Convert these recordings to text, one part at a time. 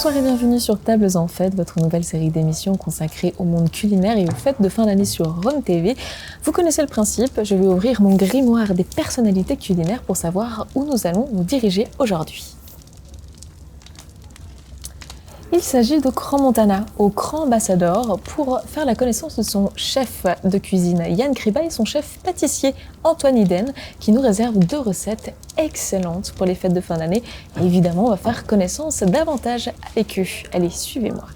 Bonsoir et bienvenue sur Tables en Fête, votre nouvelle série d'émissions consacrée au monde culinaire et aux fêtes de fin d'année sur Rhône TV. Vous connaissez le principe, je vais ouvrir mon grimoire des personnalités culinaires pour savoir où nous allons nous diriger aujourd'hui. Il s'agit de Cran Montana, au Cran Ambassador, pour faire la connaissance de son chef de cuisine Yann Kriba et son chef pâtissier Antoine Iden, qui nous réserve 2 recettes excellentes pour les fêtes de fin d'année. Et évidemment, on va faire connaissance davantage avec eux. Allez, suivez-moi.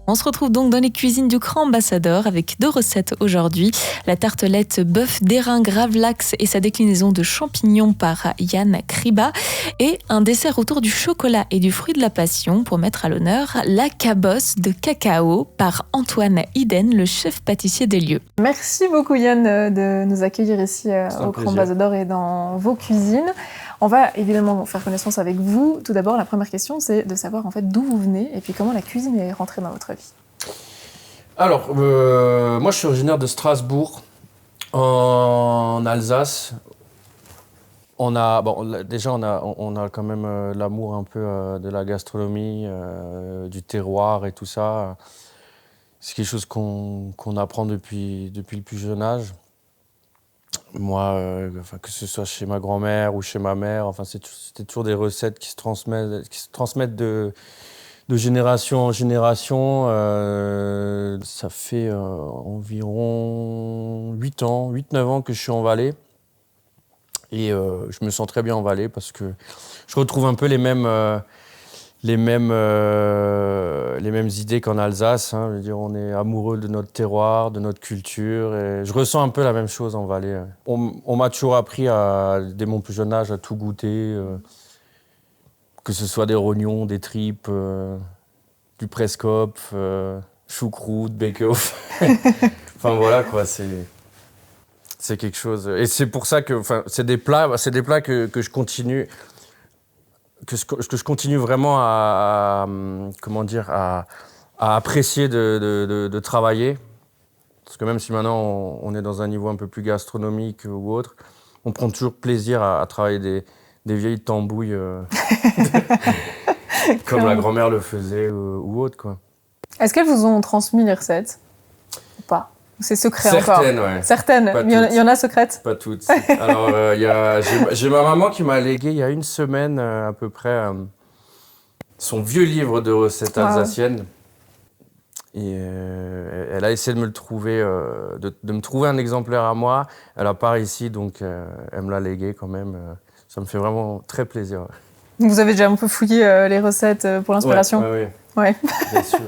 On se retrouve donc dans les cuisines du Cran Ambassador avec 2 recettes aujourd'hui. La tartelette bœuf d'airain gravlax et sa déclinaison de champignons par Yann Kriba et un dessert autour du chocolat et du fruit de la passion pour mettre à l'honneur la cabosse de cacao par Antoine Iden, le chef pâtissier des lieux. Merci beaucoup Yann de nous accueillir ici au Cran Ambassador et dans vos cuisines. On va évidemment faire connaissance avec vous. Tout d'abord, la première question, c'est de savoir en fait d'où vous venez et puis comment la cuisine est rentrée dans votre vie. Alors, moi je suis originaire de Strasbourg, en Alsace. On a quand même l'amour un peu de la gastronomie, du terroir et tout ça. C'est quelque chose qu'on apprend depuis le plus jeune âge. Moi, que ce soit chez ma grand-mère ou chez ma mère, c'était toujours des recettes qui se transmettent de génération en génération. Ça fait environ 8-9 ans que je suis en Valais. Et je me sens très bien en Valais parce que je retrouve un peu les mêmes idées qu'en Alsace. Hein. Je veux dire, on est amoureux de notre terroir, de notre culture. Et je ressens un peu la même chose en Valais. On m'a toujours appris, dès mon plus jeune âge, à tout goûter. Que ce soit des rognons, des tripes, du prescope, choucroute, bake-off. Enfin voilà quoi, c'est quelque chose. Et c'est pour ça que c'est des plats que je continue. Que je continue vraiment à apprécier de travailler. Parce que même si maintenant on est dans un niveau un peu plus gastronomique ou autre, on prend toujours plaisir à travailler des vieilles tambouilles comme la grand-mère le faisait ou autre, quoi. Est-ce qu'elles vous ont transmis les recettes ou pas? C'est secret Certaines, encore. Ouais. Certaines, il y en a secrètes? Pas toutes. Alors, j'ai ma maman qui m'a légué il y a une semaine à peu près son vieux livre de recettes alsaciennes. Et elle a essayé de me le trouver, de me trouver un exemplaire à moi. Elle n'a pas réussi, donc elle me l'a légué quand même. Ça me fait vraiment très plaisir. Vous avez déjà un peu fouillé les recettes pour l'inspiration? Ouais. Bien sûr.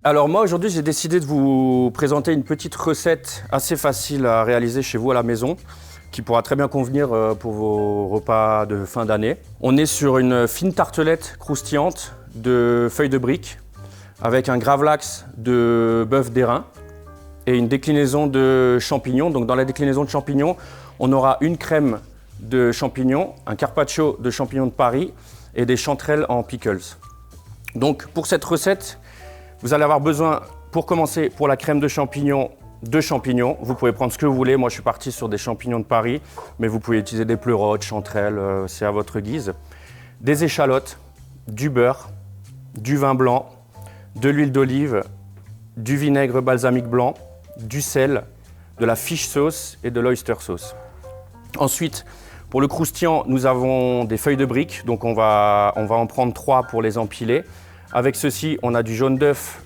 Alors moi aujourd'hui j'ai décidé de vous présenter une petite recette assez facile à réaliser chez vous à la maison qui pourra très bien convenir pour vos repas de fin d'année. On est sur une fine tartelette croustillante de feuilles de briques avec un gravlax de bœuf d'airain et une déclinaison de champignons. Donc dans la déclinaison de champignons, on aura une crème de champignons, un carpaccio de champignons de Paris et des chanterelles en pickles. Donc pour cette recette, vous allez avoir besoin, pour commencer, pour la crème de champignons, de champignons. Vous pouvez prendre ce que vous voulez. Moi, je suis parti sur des champignons de Paris, mais vous pouvez utiliser des pleurotes, chanterelles, c'est à votre guise. Des échalotes, du beurre, du vin blanc, de l'huile d'olive, du vinaigre balsamique blanc, du sel, de la fish sauce et de l'oyster sauce. Ensuite, pour le croustillant, nous avons des feuilles de briques. Donc, on va en prendre 3 pour les empiler. Avec ceci, on a du jaune d'œuf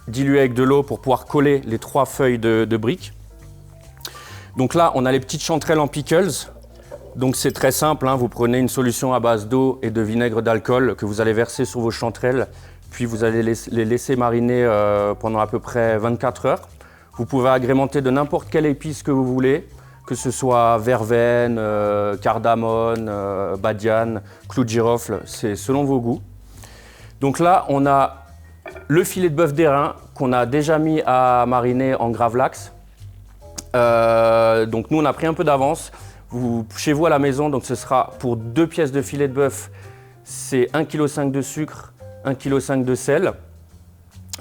dilué avec de l'eau pour pouvoir coller les 3 feuilles de briques. Donc là, on a les petites chanterelles en pickles. Donc c'est très simple, hein. Vous prenez une solution à base d'eau et de vinaigre d'alcool que vous allez verser sur vos chanterelles, puis vous allez les laisser mariner pendant à peu près 24 heures. Vous pouvez agrémenter de n'importe quelle épice que vous voulez, que ce soit verveine, cardamone, badiane, clou de girofle, c'est selon vos goûts. Donc là, on a le filet de bœuf d'airain qu'on a déjà mis à mariner en gravlax. Donc nous, on a pris un peu d'avance. Chez vous à la maison, donc ce sera pour 2 pièces de filet de bœuf, c'est 1,5 kg de sucre, 1,5 kg de sel.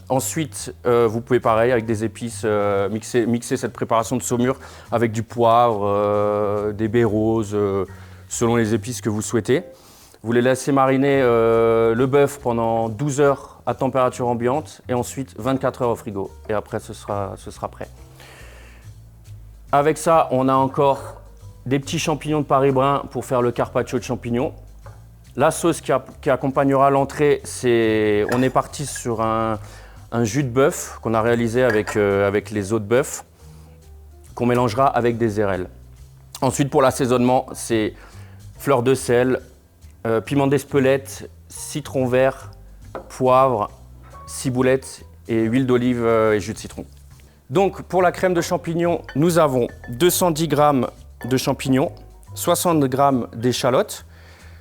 Ensuite, vous pouvez pareil avec des épices mixer cette préparation de saumure avec du poivre, des baies roses, selon les épices que vous souhaitez. Vous les laissez mariner le bœuf pendant 12 heures à température ambiante et ensuite 24 heures au frigo. Et après, ce sera prêt. Avec ça, on a encore des petits champignons de Paris brun pour faire le carpaccio de champignons. La sauce qui accompagnera l'entrée, on est parti sur un jus de bœuf qu'on a réalisé avec les os de bœuf, qu'on mélangera avec des érelles. Ensuite, pour l'assaisonnement, c'est fleur de sel, piment d'Espelette, citron vert, poivre, ciboulette et huile d'olive et jus de citron. Donc, pour la crème de champignons, nous avons 210 g de champignons, 60 g d'échalotes,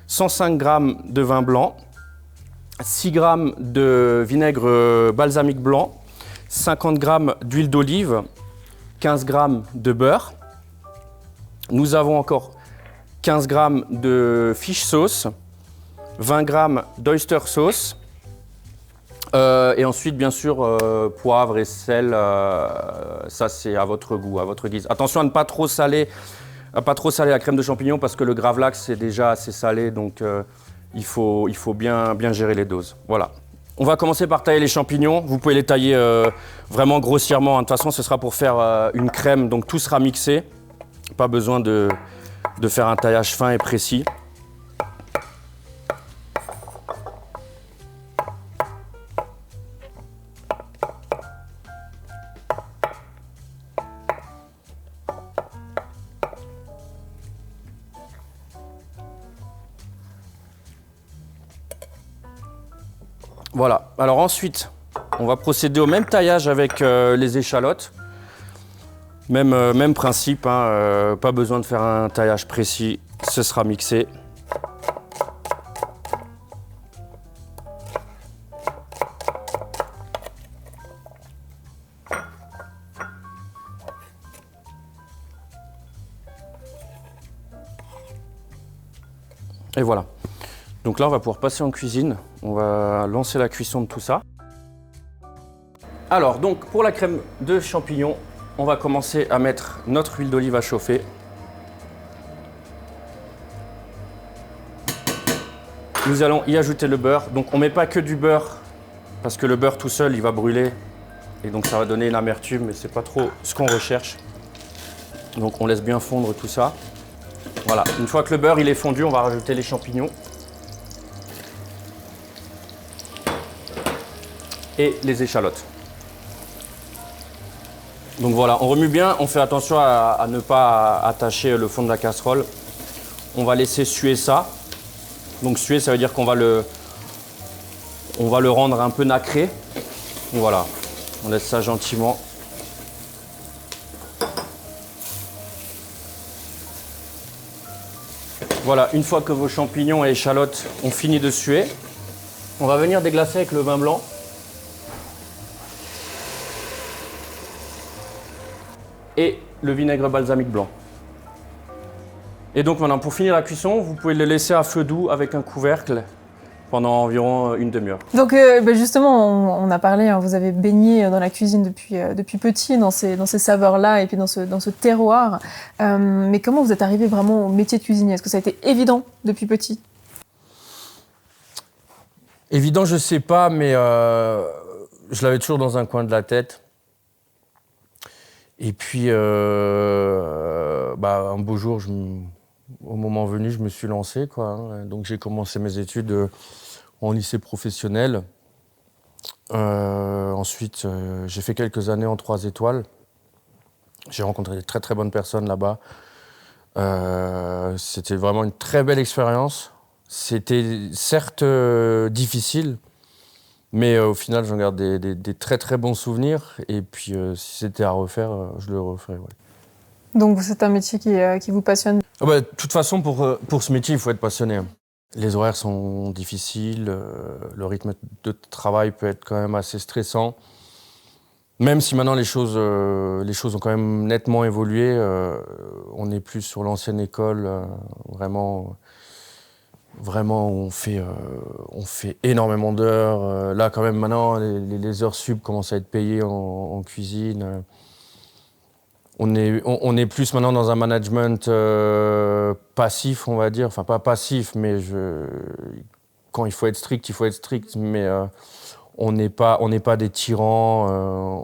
105 g de vin blanc, 6 g de vinaigre balsamique blanc, 50 g d'huile d'olive, 15 g de beurre. Nous avons encore 15 g de fish sauce, 20 g d'oyster sauce, et ensuite, bien sûr, poivre et sel, ça c'est à votre goût, à votre guise. Attention à ne pas trop saler, la crème de champignons parce que le gravlax c'est déjà assez salé, donc il faut bien gérer les doses. Voilà. On va commencer par tailler les champignons. Vous pouvez les tailler vraiment grossièrement. De toute façon, ce sera pour faire une crème, donc tout sera mixé. Pas besoin de faire un taillage fin et précis. Voilà, alors ensuite, on va procéder au même taillage avec les échalotes. Même principe, hein, pas besoin de faire un taillage précis, ce sera mixé. Et voilà. Donc là, on va pouvoir passer en cuisine. On va lancer la cuisson de tout ça. Alors, donc, pour la crème de champignons, on va commencer à mettre notre huile d'olive à chauffer. Nous allons y ajouter le beurre. Donc, on ne met pas que du beurre, parce que le beurre tout seul, il va brûler. Et donc, ça va donner une amertume, mais ce n'est pas trop ce qu'on recherche. Donc, on laisse bien fondre tout ça. Voilà. Une fois que le beurre il est fondu, on va rajouter les champignons. Et les échalotes. Donc voilà, on remue bien, on fait attention à ne pas attacher le fond de la casserole. On va laisser suer ça. Donc suer, ça veut dire qu'on va le rendre un peu nacré. Donc voilà, on laisse ça gentiment. Voilà, une fois que vos champignons et échalotes ont fini de suer, on va venir déglacer avec le vin blanc. Et le vinaigre balsamique blanc. Et donc maintenant, pour finir la cuisson, vous pouvez le laisser à feu doux avec un couvercle pendant environ une demi-heure. Donc justement, on a parlé, hein, vous avez baigné dans la cuisine depuis petit, dans ces saveurs-là et puis dans ce terroir. Mais comment vous êtes arrivé vraiment au métier de cuisinier? Est-ce que ça a été évident depuis petit? Évident, je sais pas, mais je l'avais toujours dans un coin de la tête. Et puis, un beau jour, au moment venu, je me suis lancé, quoi, hein. Donc j'ai commencé mes études en lycée professionnel. Ensuite, j'ai fait quelques années en 3 étoiles. J'ai rencontré des très très bonnes personnes là-bas. C'était vraiment une très belle expérience. C'était certes difficile, mais au final, j'en garde des très très bons souvenirs. Et puis, si c'était à refaire, je le referais. Ouais. Donc, c'est un métier qui vous passionne? De toute façon, pour ce métier, il faut être passionné. Les horaires sont difficiles, le rythme de travail peut être quand même assez stressant. Même si maintenant les choses ont quand même nettement évolué, on n'est plus sur l'ancienne école, vraiment on fait énormément d'heures. Là quand même maintenant les heures sub commencent à être payées en cuisine. on est plus maintenant dans un management passif, on va dire. Enfin, pas passif, mais quand il faut être strict, il faut être strict. Mais on n'est pas des tyrans.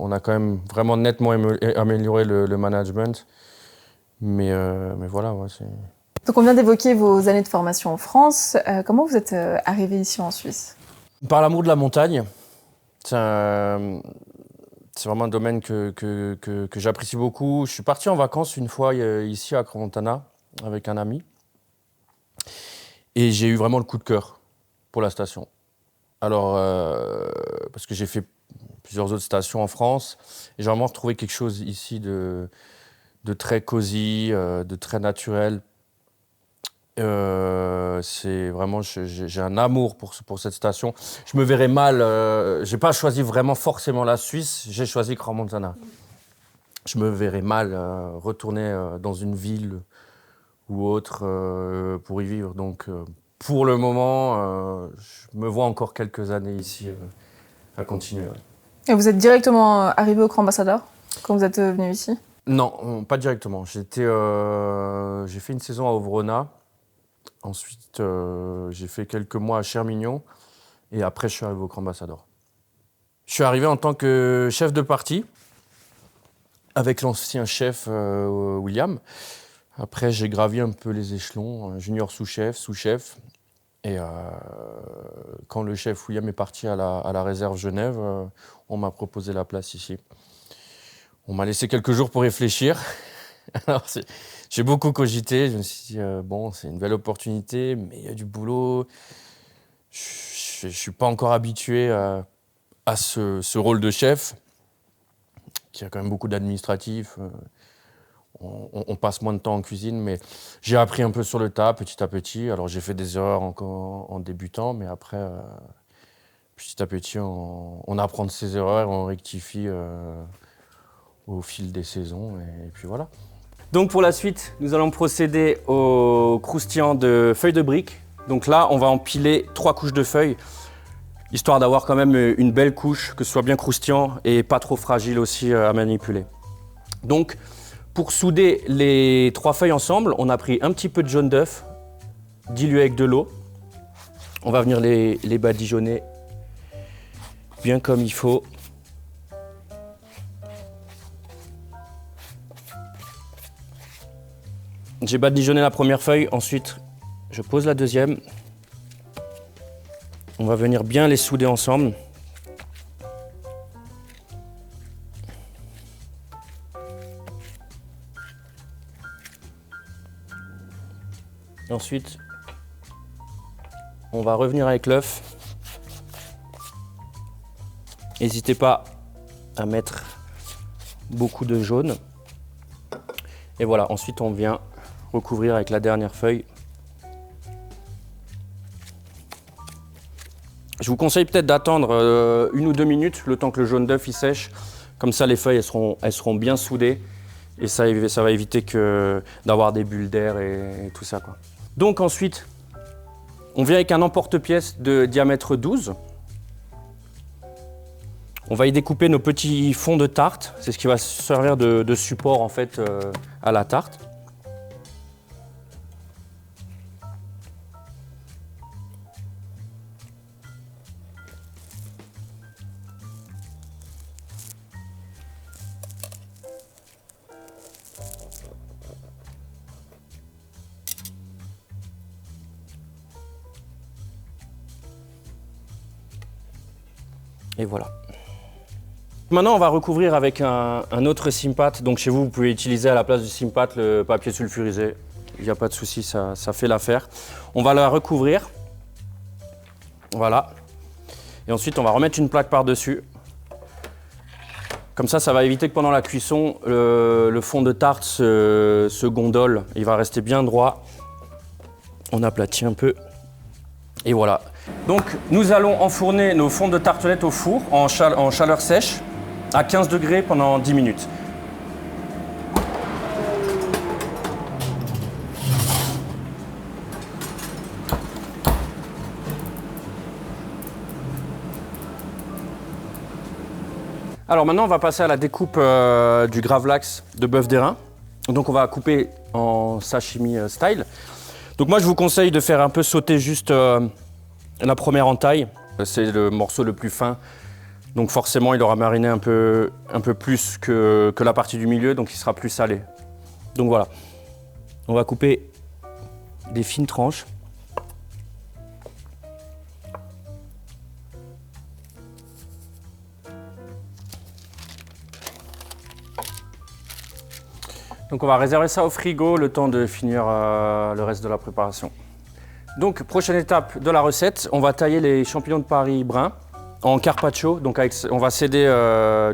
On a quand même vraiment nettement amélioré le management. Mais voilà, ouais, c'est... Donc on vient d'évoquer vos années de formation en France. Comment vous êtes arrivé ici en Suisse? Par l'amour de la montagne. C'est vraiment un domaine que j'apprécie beaucoup. Je suis parti en vacances une fois ici à Crans-Montana avec un ami. Et j'ai eu vraiment le coup de cœur pour la station. Alors, parce que j'ai fait plusieurs autres stations en France. Et j'ai vraiment retrouvé quelque chose ici de très cosy, de très naturel. C'est vraiment, j'ai un amour pour cette station. Je me verrais mal, j'ai pas choisi vraiment forcément la Suisse, j'ai choisi Crans-Montana. Je me verrais mal retourner dans une ville ou autre pour y vivre. Donc pour le moment, je me vois encore quelques années ici à continuer. Ouais. Et vous êtes directement arrivé au Grand Ambassadeur quand vous êtes venu ici? Non, pas directement. J'ai fait une saison à Ovrona. Ensuite, j'ai fait quelques mois à Chermignon et après, je suis arrivé au Grand Ambassadeur. Je suis arrivé en tant que chef de partie avec l'ancien chef William. Après, j'ai gravi un peu les échelons, junior sous-chef, sous-chef. Et quand le chef William est parti à la réserve Genève, on m'a proposé la place ici. On m'a laissé quelques jours pour réfléchir. Alors, j'ai beaucoup cogité, je me suis dit, bon, c'est une belle opportunité, mais il y a du boulot. Je ne suis pas encore habitué à ce rôle de chef, qui a quand même beaucoup d'administratifs. On passe moins de temps en cuisine, mais j'ai appris un peu sur le tas, petit à petit. Alors, j'ai fait des erreurs en débutant, mais après, petit à petit, on apprend de ses erreurs, on rectifie au fil des saisons, et puis voilà. Donc pour la suite, nous allons procéder au croustillant de feuilles de briques. Donc là, on va empiler 3 couches de feuilles, histoire d'avoir quand même une belle couche, que ce soit bien croustillant et pas trop fragile aussi à manipuler. Donc pour souder les 3 feuilles ensemble, on a pris un petit peu de jaune d'œuf dilué avec de l'eau. On va venir les badigeonner bien comme il faut. J'ai badigeonné la première feuille, ensuite je pose la deuxième. On va venir bien les souder ensemble. Ensuite, on va revenir avec l'œuf. N'hésitez pas à mettre beaucoup de jaune. Et voilà, ensuite on vient recouvrir avec la dernière feuille. Je vous conseille peut-être d'attendre 1 ou 2 minutes, le temps que le jaune d'œuf il sèche. Comme ça, les feuilles elles seront bien soudées et ça va éviter d'avoir des bulles d'air et tout ça, quoi. Donc ensuite, on vient avec un emporte-pièce de diamètre 12. On va y découper nos petits fonds de tarte. C'est ce qui va servir de support en fait à la tarte. Et voilà. Maintenant, on va recouvrir avec un autre Simpat. Donc chez vous, vous pouvez utiliser à la place du Simpat le papier sulfurisé. Il n'y a pas de souci, ça fait l'affaire. On va la recouvrir. Voilà. Et ensuite, on va remettre une plaque par-dessus. Comme ça va éviter que pendant la cuisson, le fond de tarte se gondole. Il va rester bien droit. On aplatit un peu. Et voilà. Donc, nous allons enfourner nos fonds de tartelette au four en chaleur sèche à 15 degrés pendant 10 minutes. Alors maintenant, on va passer à la découpe du gravlax de bœuf d'airain. Donc on va couper en sashimi style. Donc moi, je vous conseille de faire un peu sauter juste la première entaille. C'est le morceau le plus fin. Donc forcément, il aura mariné un peu plus que la partie du milieu, donc il sera plus salé. Donc voilà. On va couper des fines tranches. Donc on va réserver ça au frigo le temps de finir le reste de la préparation. Donc prochaine étape de la recette, on va tailler les champignons de Paris bruns en carpaccio. Donc on va s'aider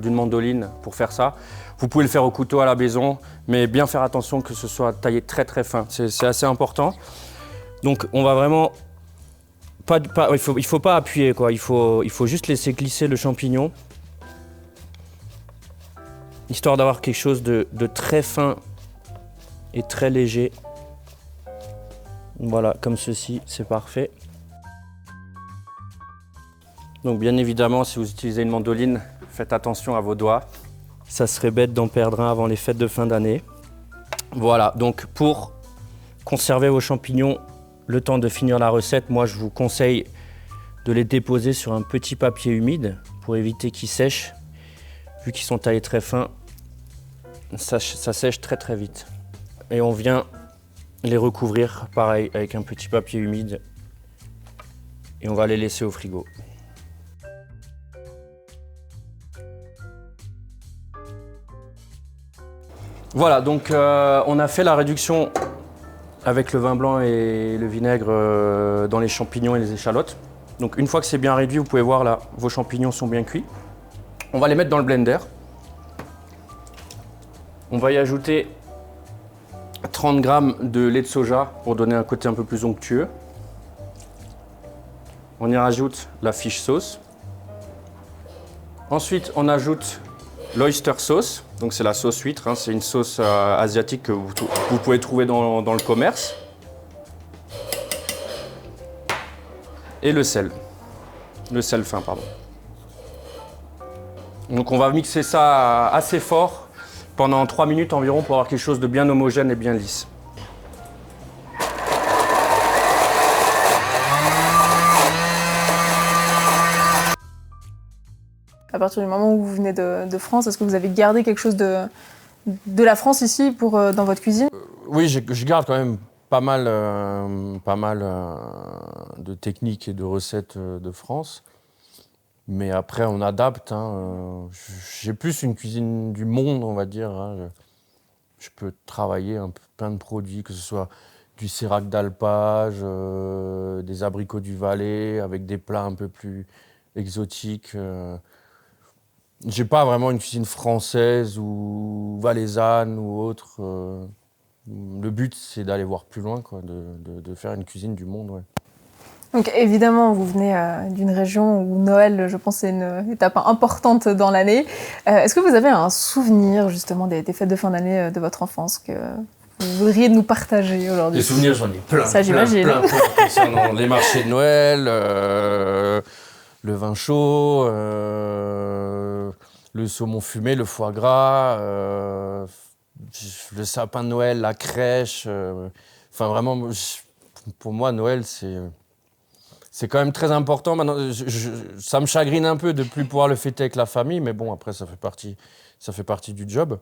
d'une mandoline pour faire ça. Vous pouvez le faire au couteau à la maison, mais bien faire attention que ce soit taillé très très fin. C'est assez important. Donc on va vraiment il faut pas appuyer quoi. Il faut juste laisser glisser le champignon, histoire d'avoir quelque chose de très fin et très léger. Voilà, comme ceci, c'est parfait. Donc bien évidemment, si vous utilisez une mandoline, faites attention à vos doigts. Ça serait bête d'en perdre un avant les fêtes de fin d'année. Voilà, donc pour conserver vos champignons le temps de finir la recette, moi je vous conseille de les déposer sur un petit papier humide pour éviter qu'ils sèchent. Vu qu'ils sont taillés très fins, ça sèche très très vite. Et on vient les recouvrir pareil avec un petit papier humide et on va les laisser au frigo. Voilà, donc on a fait la réduction avec le vin blanc et le vinaigre dans les champignons et les échalotes. Donc une fois que c'est bien réduit, vous pouvez voir là, vos champignons sont bien cuits. On va les mettre dans le blender. On va y ajouter 30 g de lait de soja pour donner un côté un peu plus onctueux. On y rajoute la fish sauce. Ensuite, on ajoute l'oyster sauce. Donc c'est la sauce huître, hein. C'est une sauce asiatique que vous pouvez trouver dans le commerce. Et le sel fin, pardon. Donc on va mixer ça assez fort pendant 3 minutes environ pour avoir quelque chose de bien homogène et bien lisse. À partir du moment où vous venez de France, est-ce que vous avez gardé quelque chose de la France ici dans votre cuisine? Oui, je garde quand même pas mal de techniques et de recettes de France. Mais après, on adapte. Hein. J'ai plus une cuisine du monde, on va dire. Hein. Je peux travailler plein de produits, que ce soit du sérac d'alpage, des abricots du Valais, avec des plats un peu plus exotiques. J'ai pas vraiment une cuisine française ou valaisanne ou autre. Le but, c'est d'aller voir plus loin, quoi, de faire une cuisine du monde. Ouais. Donc évidemment, vous venez d'une région où Noël, je pense, c'est une étape importante dans l'année. Est-ce que vous avez un souvenir justement des fêtes de fin d'année de votre enfance que vous voudriez nous partager aujourd'hui? Les souvenirs, j'en ai plein. Ça, j'imagine. Plein concernant les marchés de Noël, le vin chaud, le saumon fumé, le foie gras, le sapin de Noël, la crèche. Enfin vraiment, pour moi, Noël, c'est quand même très important. Maintenant, ça me chagrine un peu de ne plus pouvoir le fêter avec la famille, mais bon, après, ça fait partie du job.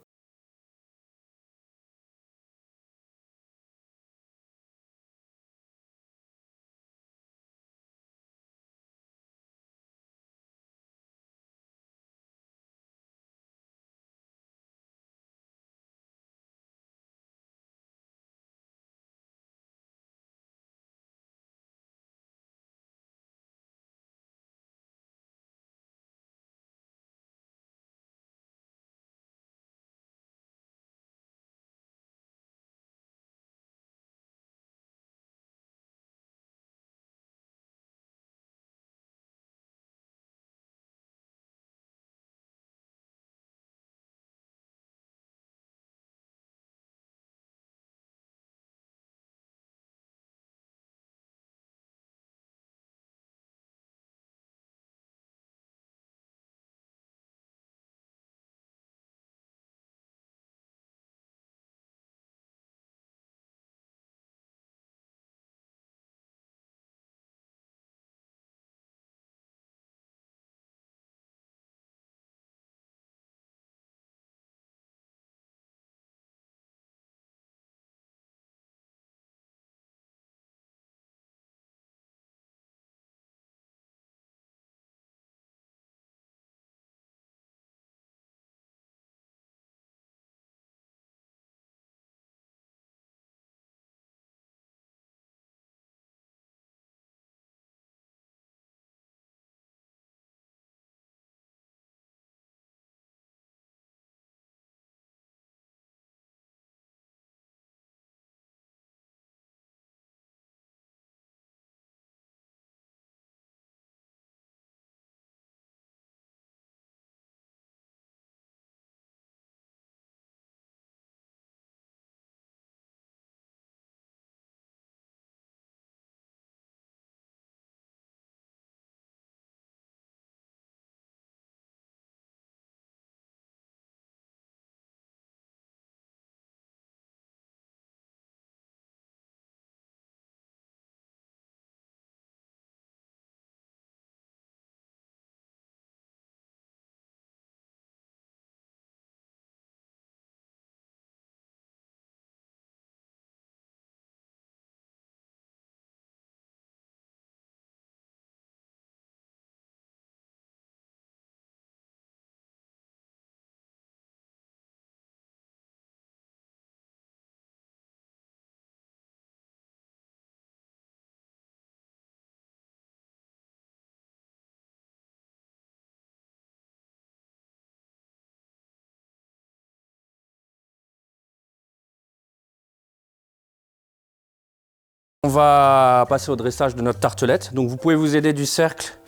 On va passer au dressage de notre tartelette. Donc vous pouvez vous aider du cercle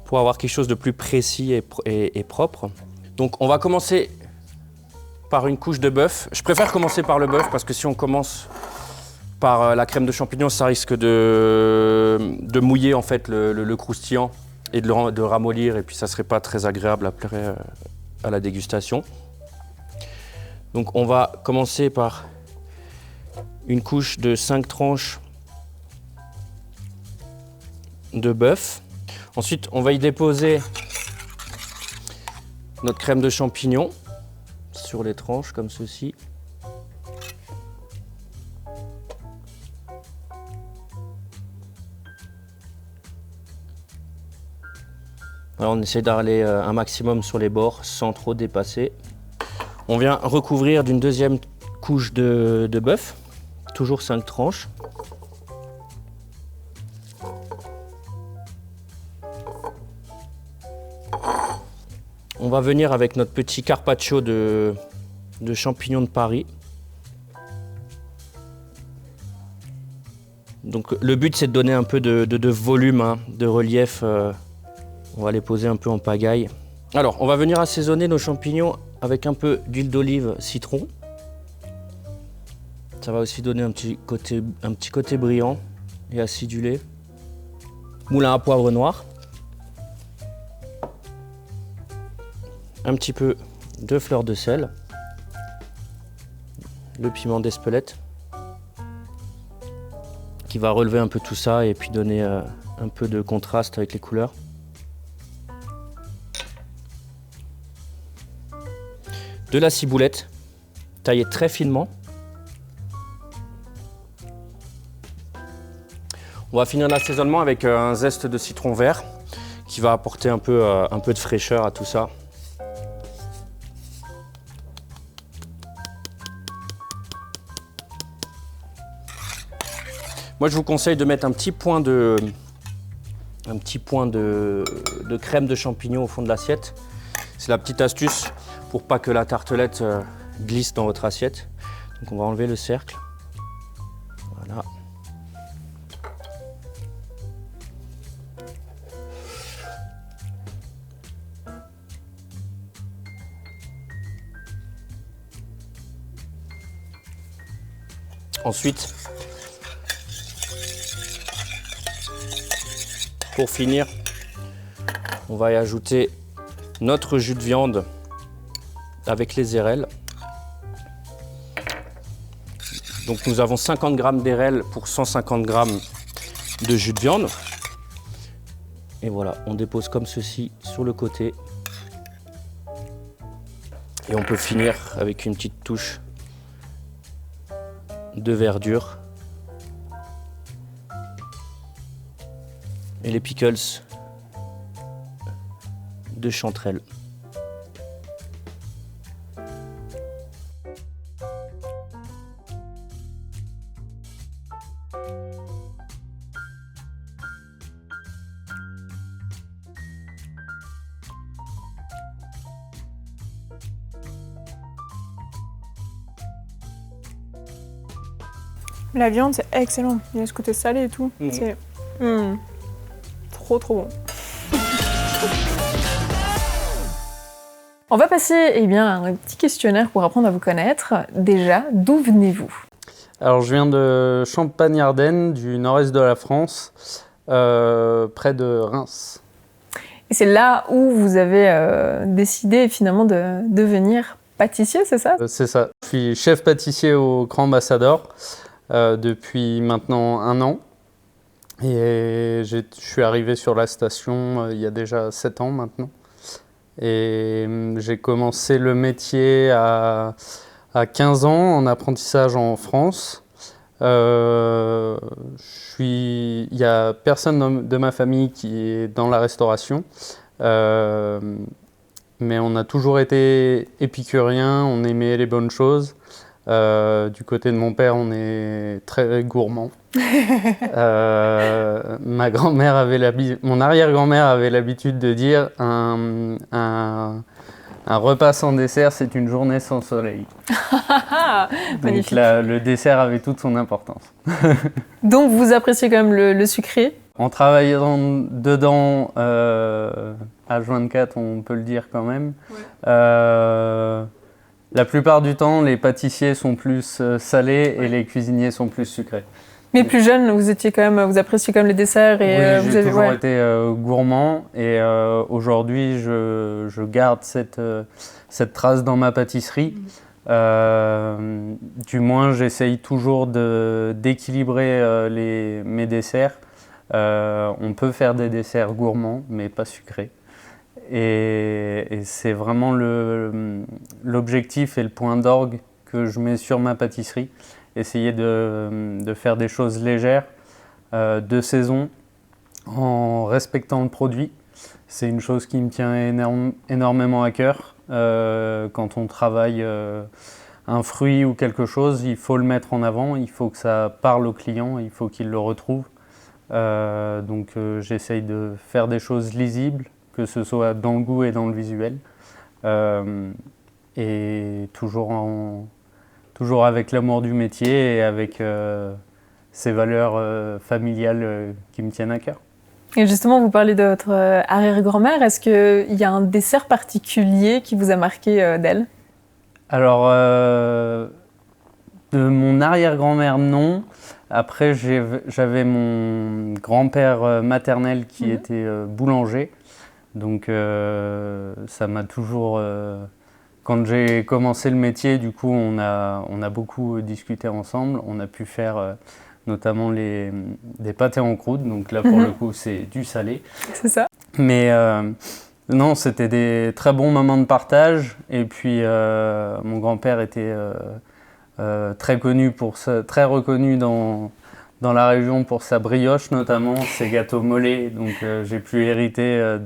pour avoir quelque chose de plus précis et propre. Donc on va commencer par une couche de bœuf. Je préfère commencer par le bœuf parce que si on commence par la crème de champignons, ça risque de mouiller en fait le croustillant et de ramollir, et puis ça serait pas très agréable après à la dégustation. Donc on va commencer par une couche de 5 tranches de bœuf. Ensuite, on va y déposer notre crème de champignons sur les tranches comme ceci. Alors on essaie d'aller un maximum sur les bords sans trop dépasser. On vient recouvrir d'une deuxième couche de bœuf, toujours 5 tranches. On va venir avec notre petit carpaccio de champignons de Paris. Donc le but c'est de donner un peu de volume, hein, de relief. On va les poser un peu en pagaille. Alors, on va venir assaisonner nos champignons avec un peu d'huile d'olive citron. Ça va aussi donner un petit côté brillant et acidulé. Moulin à poivre noir. Un petit peu de fleur de sel. Le piment d'Espelette qui va relever un peu tout ça et puis donner un peu de contraste avec les couleurs. De la ciboulette, taillée très finement. On va finir l'assaisonnement avec un zeste de citron vert qui va apporter un peu de fraîcheur à tout ça. Moi, je vous conseille de mettre un petit point de crème de champignons au fond de l'assiette. C'est la petite astuce pour pas que la tartelette glisse dans votre assiette. Donc on va enlever le cercle. Voilà. Ensuite, pour finir, on va y ajouter notre jus de viande avec les érelles. Donc nous avons 50 g d'érelles pour 150 g de jus de viande. Et voilà, on dépose comme ceci sur le côté. Et on peut finir avec une petite touche de verdure. Et les pickles de chanterelle. La viande, c'est excellent. Il y a ce côté salé et tout. C'est trop bon. On va passer à un petit questionnaire pour apprendre à vous connaître. Déjà, d'où venez-vous? Alors, je viens de Champagne-Ardenne, du nord-est de la France, près de Reims. Et c'est là où vous avez décidé finalement de devenir pâtissier, c'est ça? C'est ça. Je suis chef pâtissier au Grand Ambassador depuis maintenant 1 an. Et je suis arrivé sur la station il y a déjà 7 ans maintenant. Et j'ai commencé le métier à 15 ans en apprentissage en France. Il y a personne de ma famille qui est dans la restauration. Mais on a toujours été épicuriens, on aimait les bonnes choses. Du côté de mon père, on est très gourmand. Mon arrière-grand-mère avait l'habitude de dire un Un repas sans dessert, c'est une journée sans soleil. Donc Magnifique. le dessert avait toute son importance. Donc vous appréciez quand même le sucré. En travaillant dedans, H24, on peut le dire quand même, la plupart du temps, les pâtissiers sont plus salés et les cuisiniers sont plus sucrés. Mais plus jeune, vous appréciez quand même les desserts et Oui, vous j'ai avez toujours été gourmand et aujourd'hui, je garde cette trace dans ma pâtisserie. Du moins, j'essaye toujours d'équilibrer mes desserts. On peut faire des desserts gourmands, mais pas sucrés. Et c'est vraiment l'objectif et le point d'orgue que je mets sur ma pâtisserie. Essayer de faire des choses légères, de saison, en respectant le produit. C'est une chose qui me tient énormément à cœur. Quand on travaille un fruit ou quelque chose, il faut le mettre en avant, il faut que ça parle au client, il faut qu'il le retrouve. Donc j'essaye de faire des choses lisibles, que ce soit dans le goût et dans le visuel. Et toujours avec l'amour du métier et avec ces valeurs familiales qui me tiennent à cœur. Et justement, vous parlez de votre arrière-grand-mère. Est-ce qu'il y a un dessert particulier qui vous a marqué d'elle? Alors, de mon arrière-grand-mère, non. Après, j'avais mon grand-père maternel qui était boulanger. Donc, ça m'a toujours... Quand j'ai commencé le métier, du coup, on a beaucoup discuté ensemble. On a pu faire notamment des pâtés en croûte. Donc là, pour le coup, c'est du salé. C'est ça. Mais non, c'était des très bons moments de partage. Et puis, mon grand-père était très connu très reconnu dans la région pour sa brioche, notamment ses gâteaux mollets. Donc, j'ai pu hériter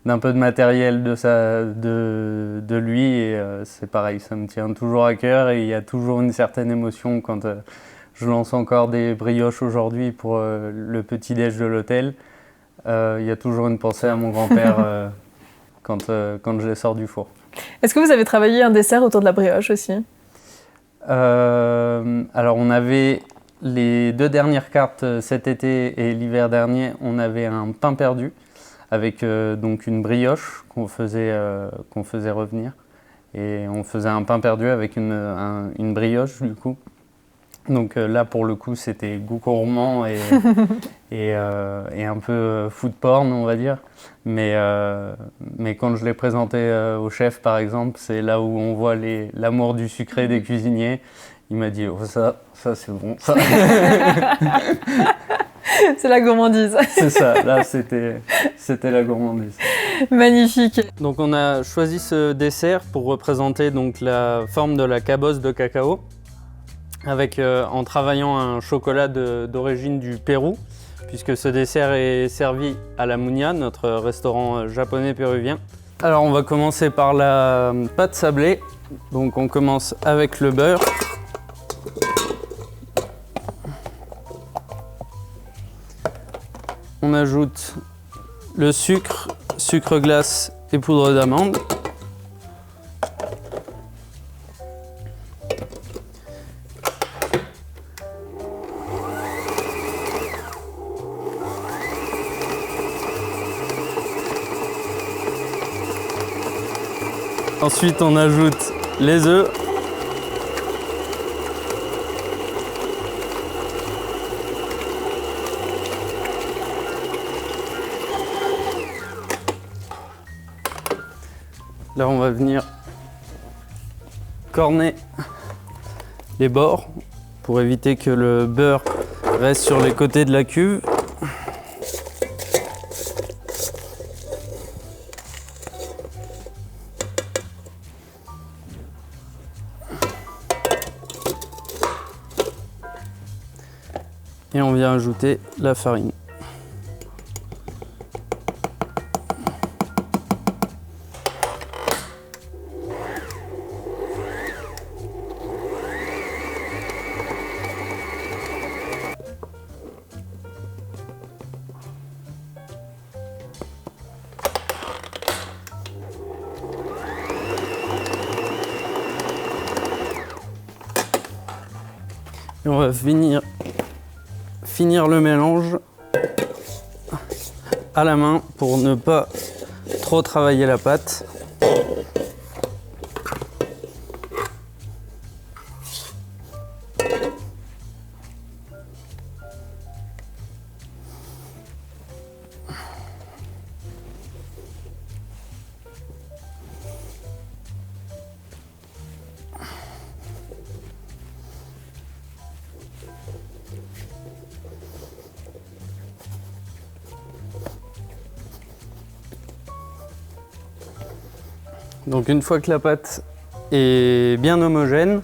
d'un peu de matériel de lui et c'est pareil, ça me tient toujours à cœur et il y a toujours une certaine émotion quand je lance encore des brioches aujourd'hui pour le petit-déj de l'hôtel. Il y a toujours une pensée à mon grand-père quand je les sors du four. Est-ce que vous avez travaillé un dessert autour de la brioche aussi? Alors on avait les 2 dernières cartes cet été et l'hiver dernier, on avait un pain perdu avec donc une brioche qu'on faisait revenir. Et on faisait un pain perdu avec une brioche du coup. Donc là pour le coup c'était goût gourmand et un peu food porn on va dire. Mais quand je l'ai présenté au chef par exemple, c'est là où on voit l'amour du sucré des cuisiniers. Il m'a dit oh, ça c'est bon ça. C'est la gourmandise. C'est ça, là c'était la gourmandise. Magnifique. Donc on a choisi ce dessert pour représenter donc la forme de la cabosse de cacao avec en travaillant un chocolat d'origine du Pérou puisque ce dessert est servi à la Muña, notre restaurant japonais péruvien. Alors on va commencer par la pâte sablée. Donc on commence avec le beurre. On ajoute le sucre glace et poudre d'amande. Ensuite, on ajoute les œufs. Là, on va venir corner les bords pour éviter que le beurre reste sur les côtés de la cuve. Et on vient ajouter la farine. Et on va finir le mélange à la main pour ne pas trop travailler la pâte. Donc une fois que la pâte est bien homogène,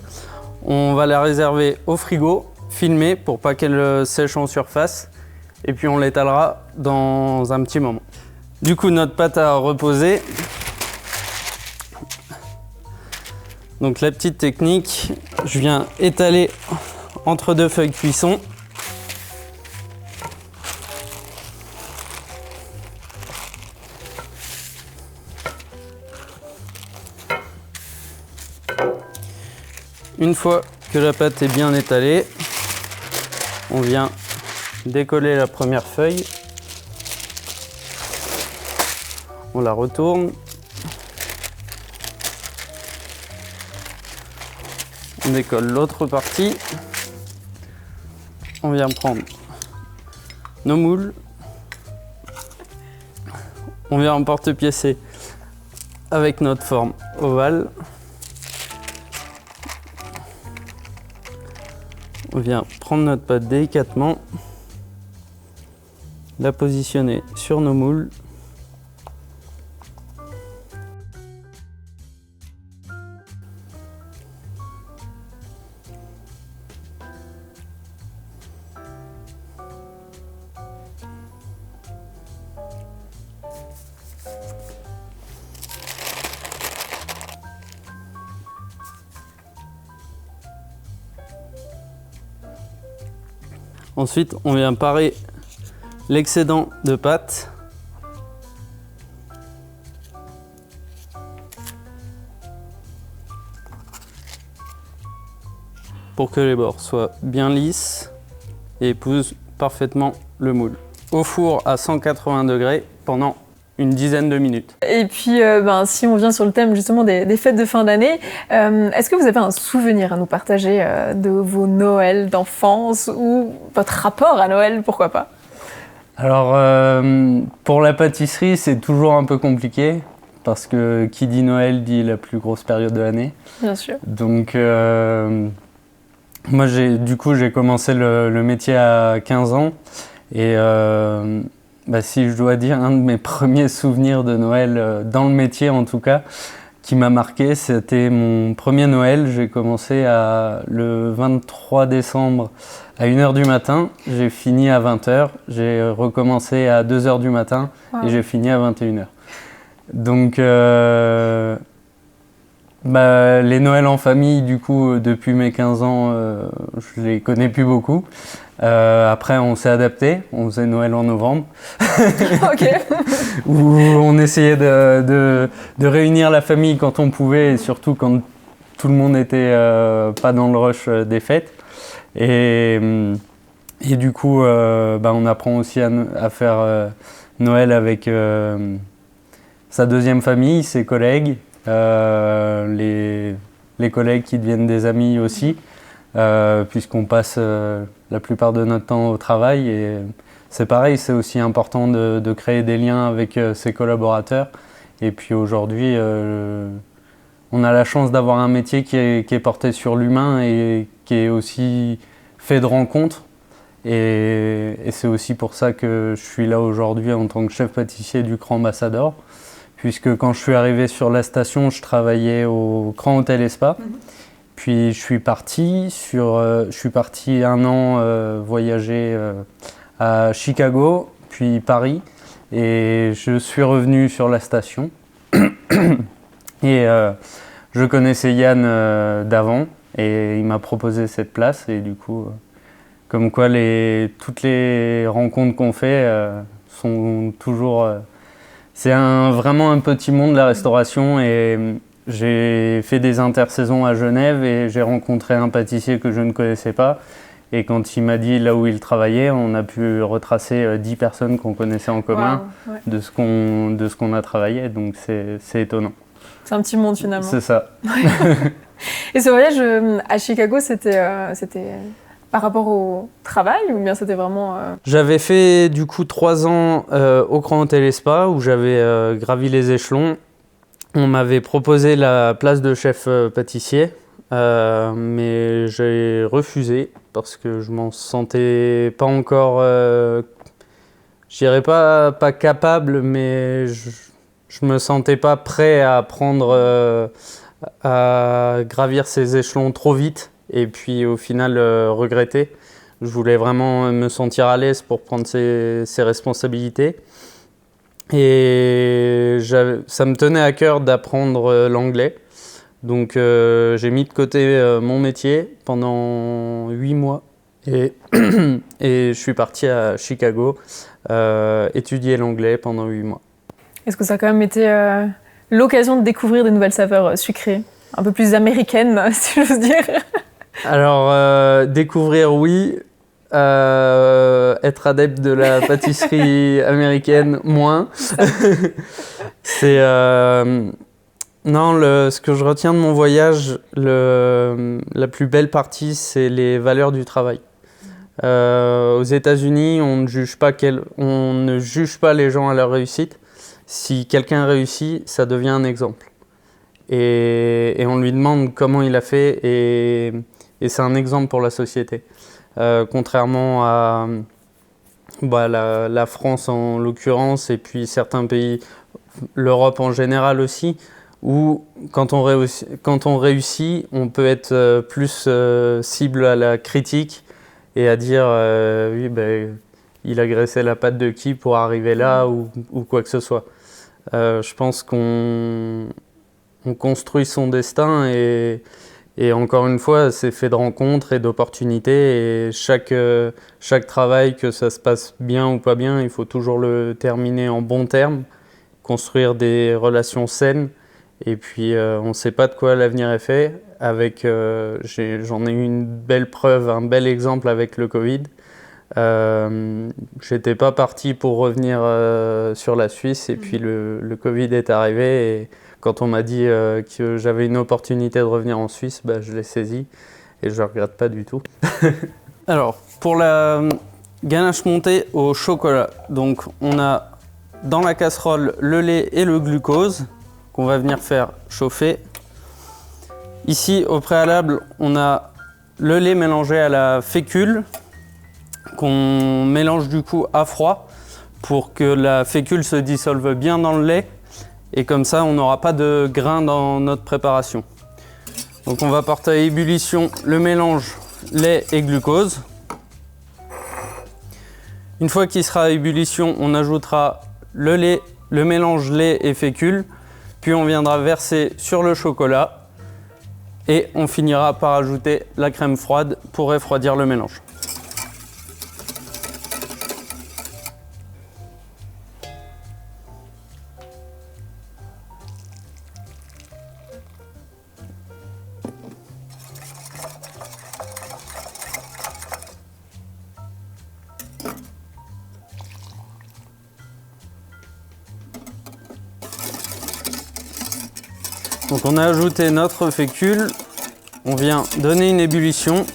on va la réserver au frigo, filmer pour pas qu'elle sèche en surface, et puis on l'étalera dans un petit moment. Du coup, notre pâte a reposé. Donc la petite technique, je viens étaler entre deux feuilles cuisson. Une fois que la pâte est bien étalée, on vient décoller la première feuille. On la retourne. On décolle l'autre partie. On vient prendre nos moules. On vient en porte-piécer avec notre forme ovale. On vient prendre notre pâte délicatement, la positionner sur nos moules. Ensuite, on vient parer l'excédent de pâte. Pour que les bords soient bien lisses et épousent parfaitement le moule. Au four à 180 degrés pendant une dizaine de minutes. Et puis, si on vient sur le thème justement des fêtes de fin d'année, est-ce que vous avez un souvenir à nous partager de vos Noëls d'enfance ou votre rapport à Noël, pourquoi pas? Alors, pour la pâtisserie, c'est toujours un peu compliqué parce que qui dit Noël dit la plus grosse période de l'année. Bien sûr. Donc, moi, j'ai commencé le métier à 15 ans et si je dois dire un de mes premiers souvenirs de Noël, dans le métier en tout cas, qui m'a marqué, c'était mon premier Noël. J'ai commencé le 23 décembre à 1h du matin, j'ai fini à 20h, j'ai recommencé à 2h du matin et j'ai fini à 21h. Donc les Noëls en famille, du coup, depuis mes 15 ans, je les connais plus beaucoup. Après, on s'est adapté, on faisait Noël en novembre, où on essayait de réunir la famille quand on pouvait, et surtout quand tout le monde n'était pas dans le rush des fêtes. Et du coup, on apprend aussi à faire Noël avec sa deuxième famille, ses collègues, les collègues qui deviennent des amis aussi. Puisqu'on passe la plupart de notre temps au travail et c'est pareil, c'est aussi important de créer des liens avec ses collaborateurs. Et puis aujourd'hui, on a la chance d'avoir un métier qui est porté sur l'humain et qui est aussi fait de rencontres. Et c'est aussi pour ça que je suis là aujourd'hui en tant que chef pâtissier du Cran Ambassador, puisque quand je suis arrivé sur la station, je travaillais au Cran Hôtel et Spa. Puis je suis parti un an voyager à Chicago, puis Paris, et je suis revenu sur la station. Et je connaissais Yann d'avant, et il m'a proposé cette place, et du coup, comme quoi toutes les rencontres qu'on fait sont toujours... c'est vraiment un petit monde, la restauration, et j'ai fait des intersaisons à Genève et j'ai rencontré un pâtissier que je ne connaissais pas. Et quand il m'a dit là où il travaillait, on a pu retracer 10 personnes qu'on connaissait en commun Wow, ouais. de ce qu'on a travaillé. Donc c'est étonnant. C'est un petit monde finalement. C'est ça. Et ce voyage à Chicago, c'était par rapport au travail ou bien c'était vraiment... J'avais fait du coup 3 ans au Grand Hôtel et Spa où j'avais gravi les échelons. On m'avait proposé la place de chef pâtissier, mais j'ai refusé parce que je m'en sentais pas encore, je dirais pas capable, mais je me sentais pas prêt à à gravir ces échelons trop vite et puis au final regretter. Je voulais vraiment me sentir à l'aise pour prendre ces responsabilités. Et ça me tenait à cœur d'apprendre l'anglais. Donc j'ai mis de côté mon métier pendant 8 mois et, et je suis parti à Chicago étudier l'anglais pendant 8 mois. Est-ce que ça a quand même été l'occasion de découvrir de nouvelles saveurs sucrées, un peu plus américaines, si j'ose dire? Alors découvrir, oui. Être adepte de la pâtisserie américaine, moins. C'est non, ce que je retiens de mon voyage, la plus belle partie, c'est les valeurs du travail. Aux États-Unis, on ne juge pas les gens à leur réussite. Si quelqu'un réussit, ça devient un exemple. Et on lui demande comment il a fait, et c'est un exemple pour la société. Contrairement à la France en l'occurrence, et puis certains pays, l'Europe en général aussi, où quand on réussit, on peut être plus cible à la critique et à dire oui, il a graissé la patte de qui pour arriver là ou quoi que ce soit. Je pense qu'on construit son destin et encore une fois, c'est fait de rencontres et d'opportunités. Et chaque travail, que ça se passe bien ou pas bien, il faut toujours le terminer en bons termes, construire des relations saines. Et puis, on ne sait pas de quoi l'avenir est fait. J'en ai eu une belle preuve, un bel exemple avec le Covid. J'étais pas parti pour revenir sur la Suisse. Et puis, le Covid est arrivé. Et quand on m'a dit que j'avais une opportunité de revenir en Suisse, je l'ai saisi et je ne regrette pas du tout. Alors, pour la ganache montée au chocolat, donc on a dans la casserole le lait et le glucose qu'on va venir faire chauffer. Ici, au préalable, on a le lait mélangé à la fécule qu'on mélange du coup à froid pour que la fécule se dissolve bien dans le lait. Et comme ça, on n'aura pas de grains dans notre préparation. Donc on va porter à ébullition le mélange lait et glucose. Une fois qu'il sera à ébullition, on ajoutera le lait, le mélange lait et fécule, puis on viendra verser sur le chocolat et on finira par ajouter la crème froide pour refroidir le mélange. Donc on a ajouté notre fécule, on vient donner une ébullition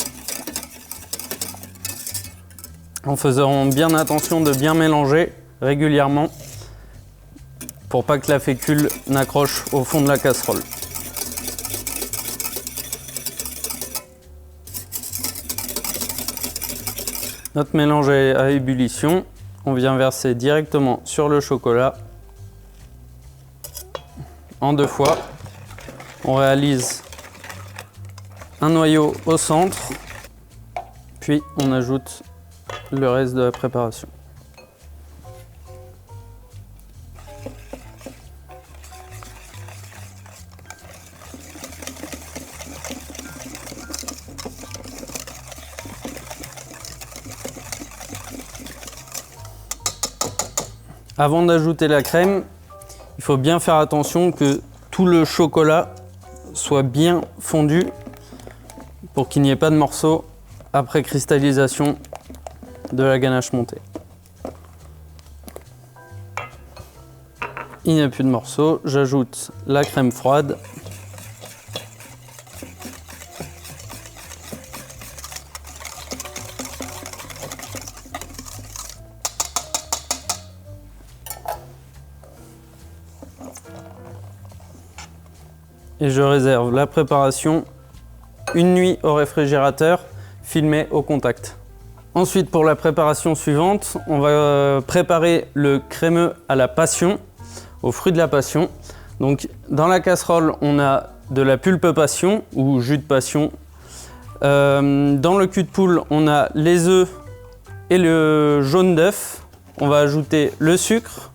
en faisant bien attention de bien mélanger régulièrement pour pas que la fécule n'accroche au fond de la casserole. Notre mélange est à ébullition, on vient verser directement sur le chocolat en 2 fois. On réalise un noyau au centre, puis on ajoute le reste de la préparation. Avant d'ajouter la crème, il faut bien faire attention que tout le chocolat soit bien fondu pour qu'il n'y ait pas de morceaux après cristallisation de la ganache montée. Il n'y a plus de morceaux, j'ajoute la crème froide. Et je réserve la préparation une nuit au réfrigérateur, filmé au contact. Ensuite, pour la préparation suivante, on va préparer le crémeux à la passion, aux fruits de la passion. Donc, dans la casserole, on a de la pulpe passion ou jus de passion. Dans le cul de poule, on a les œufs et le jaune d'œuf. On va ajouter le sucre.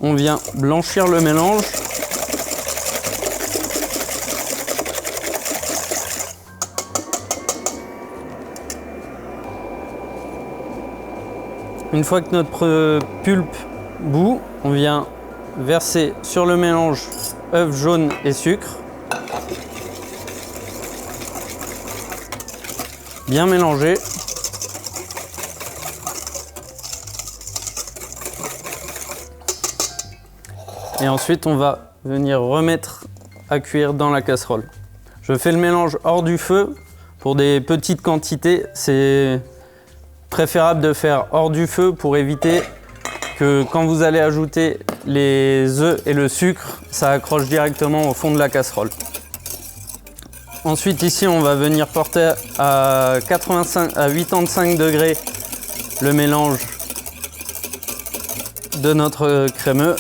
On vient blanchir le mélange. Une fois que notre pulpe bout, on vient verser sur le mélange œuf jaune et sucre. Bien mélanger. Et ensuite, on va venir remettre à cuire dans la casserole. Je fais le mélange hors du feu. Pour des petites quantités, c'est préférable de faire hors du feu pour éviter que quand vous allez ajouter les œufs et le sucre, ça accroche directement au fond de la casserole. Ensuite, ici, on va venir porter à 85 degrés le mélange de notre crémeux.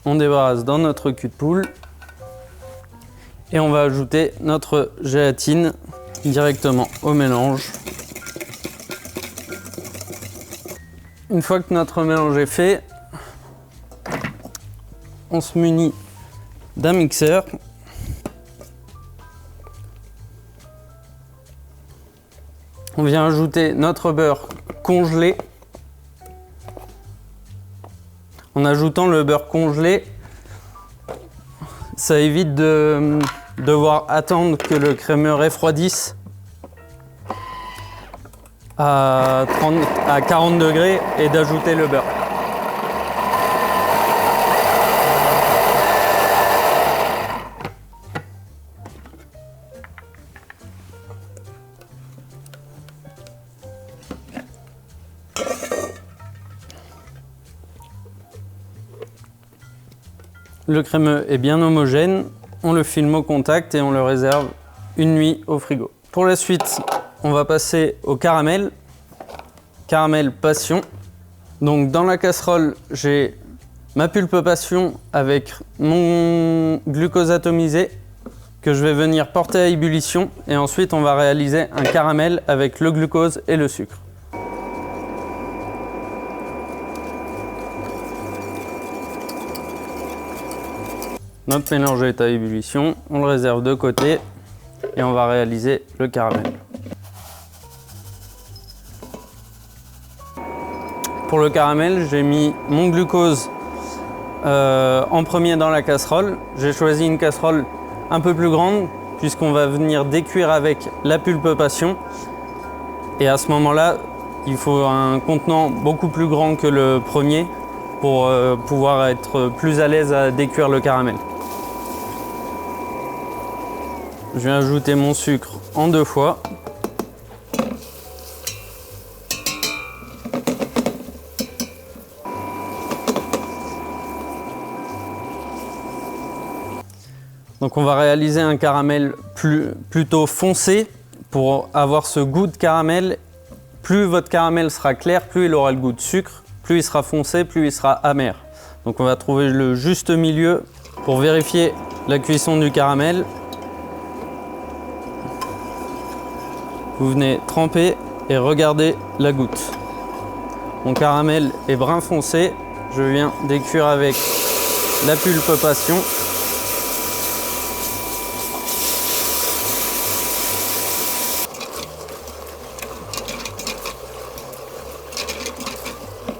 On débarrasse dans notre cul de poule et on va ajouter notre gélatine directement au mélange. Une fois que notre mélange est fait, on se munit d'un mixeur. On vient ajouter notre beurre congelé. En ajoutant le beurre congelé, ça évite de devoir attendre que le crémeux refroidisse à 40 degrés et d'ajouter le beurre. Le crémeux est bien homogène, on le filme au contact et on le réserve une nuit au frigo. Pour la suite, on va passer au caramel. Caramel passion. Donc dans la casserole, j'ai ma pulpe passion avec mon glucose atomisé que je vais venir porter à ébullition et ensuite on va réaliser un caramel avec le glucose et le sucre. Notre mélange est à ébullition, on le réserve de côté et on va réaliser le caramel. Pour le caramel, j'ai mis mon glucose en premier dans la casserole. J'ai choisi une casserole un peu plus grande puisqu'on va venir décuire avec la pulpe passion. Et à ce moment-là, il faut un contenant beaucoup plus grand que le premier pour pouvoir être plus à l'aise à décuire le caramel. Je vais ajouter mon sucre en 2 fois. Donc on va réaliser un caramel plutôt foncé pour avoir ce goût de caramel. Plus votre caramel sera clair, plus il aura le goût de sucre. Plus il sera foncé, plus il sera amer. Donc on va trouver le juste milieu pour vérifier la cuisson du caramel. Vous venez tremper et regarder la goutte. Mon caramel est brun foncé, Je viens d'écuire avec la pulpe passion.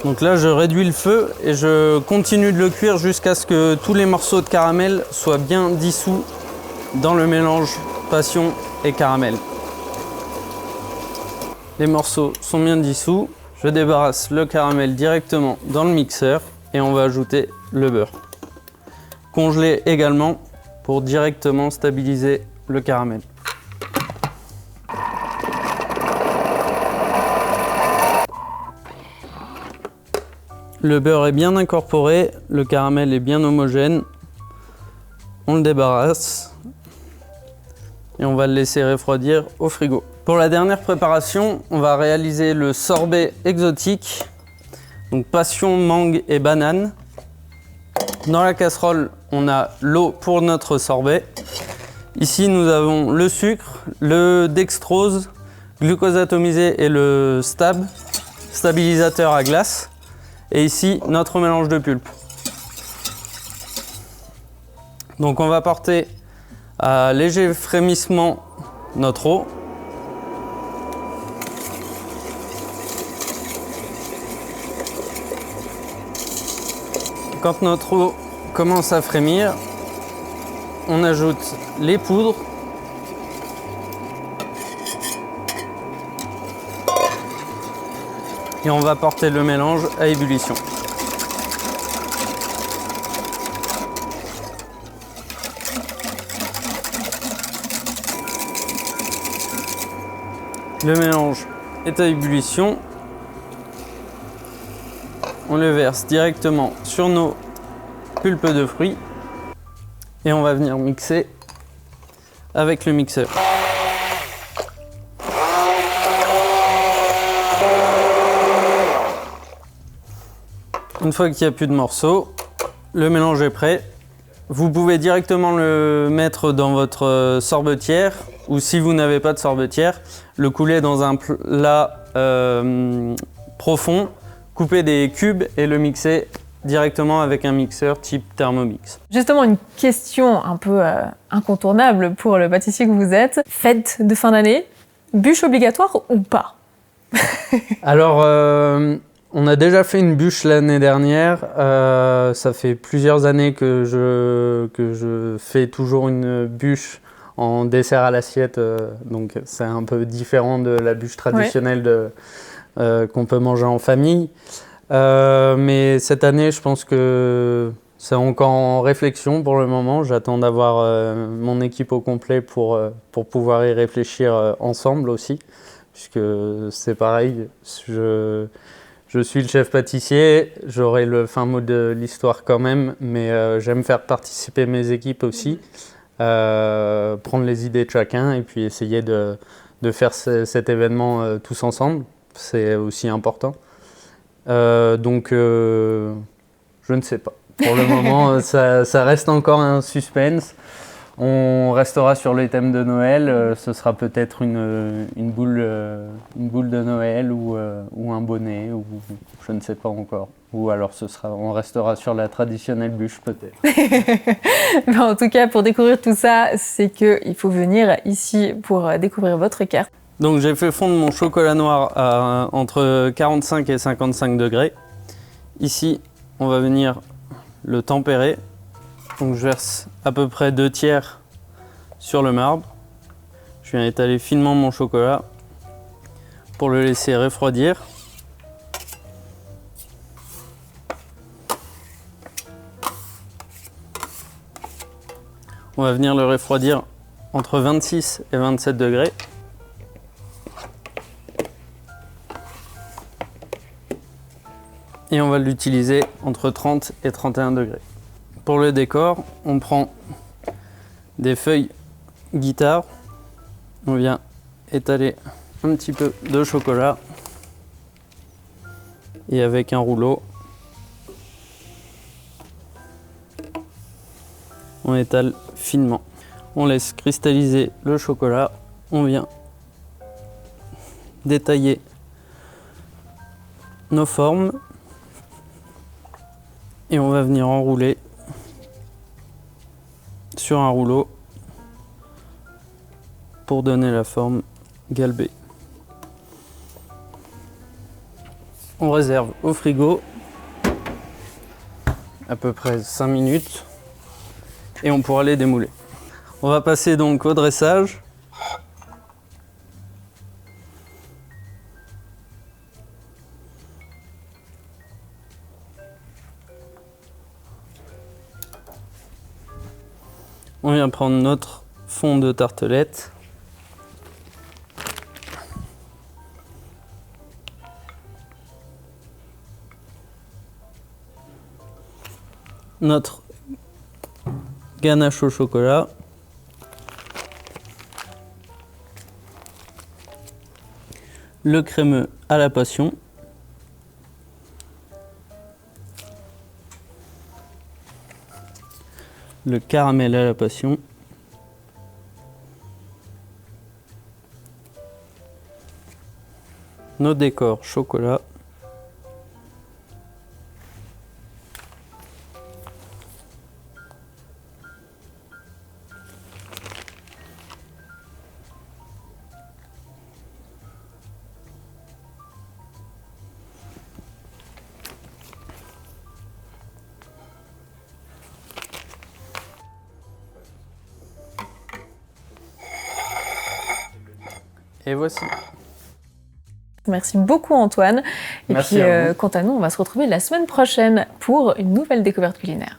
Donc là, je réduis le feu et je continue de le cuire jusqu'à ce que tous les morceaux de caramel soient bien dissous dans le mélange passion et caramel. Les morceaux sont bien dissous. Je débarrasse le caramel directement dans le mixeur et on va ajouter le beurre. Congelé également pour directement stabiliser le caramel. Le beurre est bien incorporé, le caramel est bien homogène. On le débarrasse et on va le laisser refroidir au frigo. Pour la dernière préparation, on va réaliser le sorbet exotique, donc passion, mangue et banane. Dans la casserole, on a l'eau pour notre sorbet. Ici, nous avons le sucre, le dextrose, glucose atomisé et le stab, stabilisateur à glace. Et ici, notre mélange de pulpe. Donc on va porter à léger frémissement notre eau. Quand notre eau commence à frémir, on ajoute les poudres. Et on va porter le mélange à ébullition. Le mélange est à ébullition. On le verse directement sur nos pulpes de fruits et on va venir mixer avec le mixeur. Une fois qu'il n'y a plus de morceaux, le mélange est prêt. Vous pouvez directement le mettre dans votre sorbetière ou si vous n'avez pas de sorbetière, le couler dans un plat profond, couper des cubes et le mixer directement avec un mixeur type Thermomix. Justement, une question un peu incontournable pour le pâtissier que vous êtes. Fête de fin d'année, bûche obligatoire ou pas? Alors, on a déjà fait une bûche l'année dernière. Ça fait plusieurs années que je fais toujours une bûche en dessert à l'assiette. Donc c'est un peu différent de la bûche traditionnelle qu'on peut manger en famille. Mais cette année, je pense que c'est encore en réflexion pour le moment. J'attends d'avoir mon équipe au complet pour pouvoir y réfléchir ensemble aussi. Puisque c'est pareil, je suis le chef pâtissier, j'aurai le fin mot de l'histoire quand même, mais j'aime faire participer mes équipes aussi, prendre les idées de chacun et puis essayer de faire cet événement tous ensemble. C'est aussi important. Donc, je ne sais pas. Pour le moment, ça reste encore un suspense. On restera sur les thèmes de Noël. Ce sera peut-être une boule de Noël ou un bonnet, ou je ne sais pas encore. Ou alors on restera sur la traditionnelle bûche peut-être. En tout cas, pour découvrir tout ça, c'est qu'il faut venir ici pour découvrir votre carte. Donc j'ai fait fondre mon chocolat noir à entre 45 et 55 degrés. Ici, on va venir le tempérer. Donc je verse à peu près 2 tiers sur le marbre. Je viens étaler finement mon chocolat pour le laisser refroidir. On va venir le refroidir entre 26 et 27 degrés. Et on va l'utiliser entre 30 et 31 degrés. Pour le décor, on prend des feuilles guitare. On vient étaler un petit peu de chocolat. Et avec un rouleau, on étale finement. On laisse cristalliser le chocolat. On vient détailler nos formes. Et on va venir enrouler sur un rouleau pour donner la forme galbée. On réserve au frigo à peu près 5 minutes et on pourra les démouler. On va passer donc au dressage. On vient prendre notre fond de tartelette. Notre ganache au chocolat. Le crémeux à la passion. Le caramel à la passion. Nos décors chocolat. Et voici. Merci beaucoup Antoine. Et Merci puis à vous. quant à nous, on va se retrouver la semaine prochaine pour une nouvelle découverte culinaire.